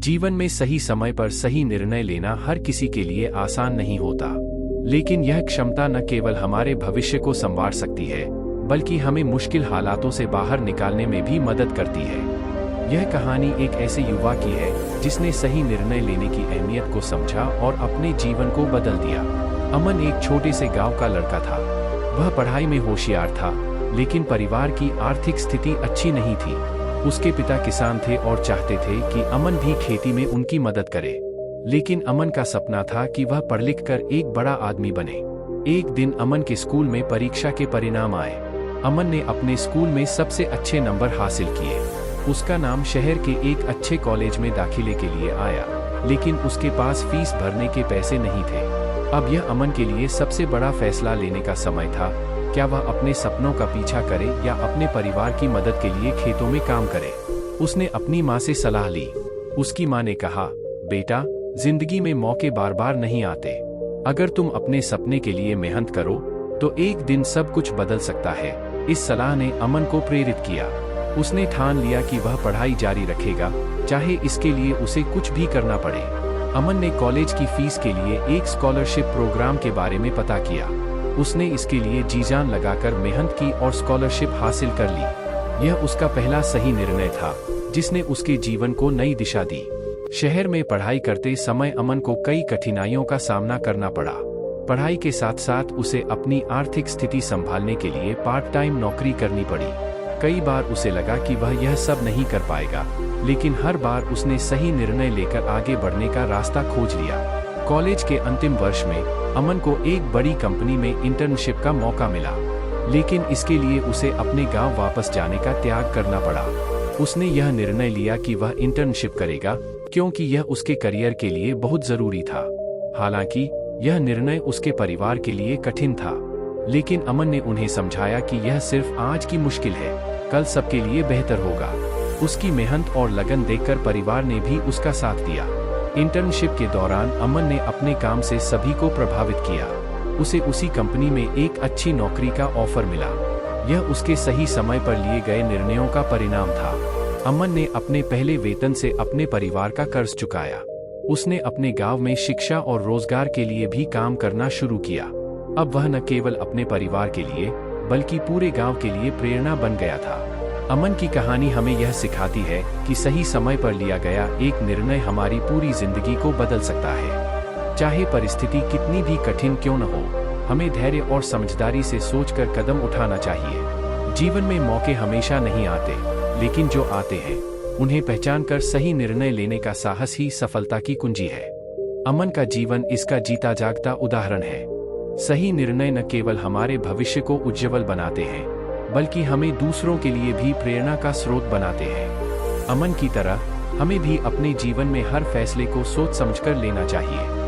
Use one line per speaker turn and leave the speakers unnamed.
जीवन में सही समय पर सही निर्णय लेना हर किसी के लिए आसान नहीं होता, लेकिन यह क्षमता न केवल हमारे भविष्य को संवार सकती है, बल्कि हमें मुश्किल हालातों से बाहर निकालने में भी मदद करती है। यह कहानी एक ऐसे युवा की है जिसने सही निर्णय लेने की अहमियत को समझा और अपने जीवन को बदल दिया। अमन एक छोटे से गांव का लड़का था। वह पढ़ाई में होशियार था, लेकिन परिवार की आर्थिक स्थिति अच्छी नहीं थी। उसके पिता किसान थे और चाहते थे कि अमन भी खेती में उनकी मदद करे, लेकिन अमन का सपना था कि वह पढ़ लिख कर एक बड़ा आदमी बने। एक दिन अमन के स्कूल में परीक्षा के परिणाम आए। अमन ने अपने स्कूल में सबसे अच्छे नंबर हासिल किए। उसका नाम शहर के एक अच्छे कॉलेज में दाखिले के लिए आया, लेकिन उसके पास फीस भरने के पैसे नहीं थे। अब यह अमन के लिए सबसे बड़ा फैसला लेने का समय था। क्या वह अपने सपनों का पीछा करे या अपने परिवार की मदद के लिए खेतों में काम करे? उसने अपनी माँ से सलाह ली। उसकी माँ ने कहा, बेटा, जिंदगी में मौके बार बार नहीं आते। अगर तुम अपने सपने के लिए मेहनत करो तो एक दिन सब कुछ बदल सकता है। इस सलाह ने अमन को प्रेरित किया। उसने ठान लिया कि वह पढ़ाई जारी रखेगा, चाहे इसके लिए उसे कुछ भी करना पड़े। अमन ने कॉलेज की फीस के लिए एक स्कॉलरशिप प्रोग्राम के बारे में पता किया। उसने इसके लिए जी जान लगाकर मेहनत की और स्कॉलरशिप हासिल कर ली। यह उसका पहला सही निर्णय था, जिसने उसके जीवन को नई दिशा दी। शहर में पढ़ाई करते समय अमन को कई कठिनाइयों का सामना करना पड़ा। पढ़ाई के साथ साथ उसे अपनी आर्थिक स्थिति संभालने के लिए पार्ट टाइम नौकरी करनी पड़ी। कई बार उसे लगा कि वह यह सब नहीं कर पाएगा, लेकिन हर बार उसने सही निर्णय लेकर आगे बढ़ने का रास्ता खोज लिया। कॉलेज के अंतिम वर्ष में अमन को एक बड़ी कंपनी में इंटर्नशिप का मौका मिला, लेकिन इसके लिए उसे अपने गांव वापस जाने का त्याग करना पड़ा। उसने यह निर्णय लिया कि वह इंटर्नशिप करेगा, क्योंकि यह उसके करियर के लिए बहुत जरूरी था। हालांकि यह निर्णय उसके परिवार के लिए कठिन था, लेकिन अमन ने उन्हें समझाया कि यह सिर्फ आज की मुश्किल है, कल सबके लिए बेहतर होगा। उसकी मेहनत और लगन देखकर परिवार ने भी उसका साथ दिया। इंटर्नशिप के दौरान अमन ने अपने काम से सभी को प्रभावित किया। उसे उसी कंपनी में एक अच्छी नौकरी का ऑफर मिला। यह उसके सही समय पर लिए गए निर्णयों का परिणाम था। अमन ने अपने पहले वेतन से अपने परिवार का कर्ज चुकाया। उसने अपने गांव में शिक्षा और रोजगार के लिए भी काम करना शुरू किया। अब वह न केवल अपने परिवार के लिए, बल्कि पूरे गांव के लिए प्रेरणा बन गया था। अमन की कहानी हमें यह सिखाती है कि सही समय पर लिया गया एक निर्णय हमारी पूरी जिंदगी को बदल सकता है। चाहे परिस्थिति कितनी भी कठिन क्यों न हो, हमें धैर्य और समझदारी से सोचकर कदम उठाना चाहिए। जीवन में मौके हमेशा नहीं आते, लेकिन जो आते हैं उन्हें पहचानकर सही निर्णय लेने का साहस ही सफलता की कुंजी है। अमन का जीवन इसका जीता जागता उदाहरण है। सही निर्णय न केवल हमारे भविष्य को उज्जवल बनाते हैं, बल्कि हमें दूसरों के लिए भी प्रेरणा का स्रोत बनाते हैं। अमन की तरह हमें भी अपने जीवन में हर फैसले को सोच समझकर लेना चाहिए।